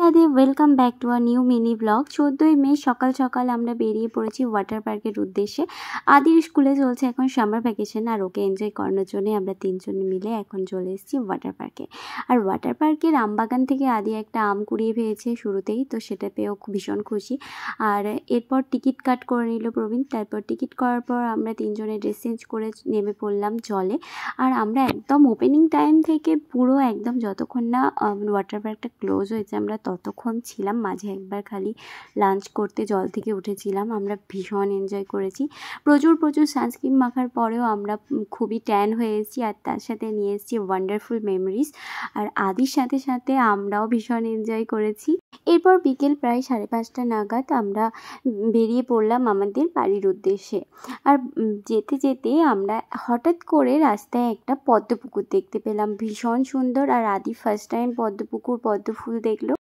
Radhe welcome back to a new mini blog. 14ই May সকাল সকাল আমরা বেরিয়ে পড়েছি ওয়াটার পার্কের উদ্দেশ্যে। আদির স্কুলে চলছে এখন সামার ভ্যাকেশন, আর ওকে এনজয় করানোর জন্য আমরা তিনজন মিলে এখন চলে এসেছি ওয়াটার পার্কে। আর ওয়াটার পার্কের আমবাগান থেকে আদি একটা আম কুড়িয়ে পেয়েছে শুরুতেই, তো সেটা পেয়েও ভীষণ খুশি। আর এরপর টিকিট কাট করে নিল প্রবীণ। তারপর টিকিট করার পর আমরা তিনজনে ড্রেস চেঞ্জ করে নেমে পড়লাম জলে। আর আমরা একদম ওপেনিং টাইম থেকে পুরো একদম যতক্ষণ না ওয়াটার পার্কটা ক্লোজ হয়েছে আমরা ততক্ষণ ছিলাম। মাঝে একবার খালি লাঞ্চ করতে জল থেকে উঠেছিলাম। আমরা ভীষণ এনজয় করেছি। প্রচুর সানস্ক্রিন মাখার পরেও আমরা খুবই ট্যান হয়ে এসেছি, আর তার সাথে নিয়ে এসেছি ওয়ান্ডারফুল মেমোরিজ। আর আদির সাথে সাথে আমরাও ভীষণ এনজয় করেছি। এরপর বিকেল প্রায় 5:30 নাগাদ আমরা বেরিয়ে পড়লাম আমাদের বাড়ির উদ্দেশ্যে। আর যেতে যেতে আমরা হঠাৎ করে রাস্তায় একটা পদ্মপুকুর দেখতে পেলাম, ভীষণ সুন্দর। আর আদি ফার্স্ট টাইম পদ্মপুকুর পদ্ম ফুল দেখলো।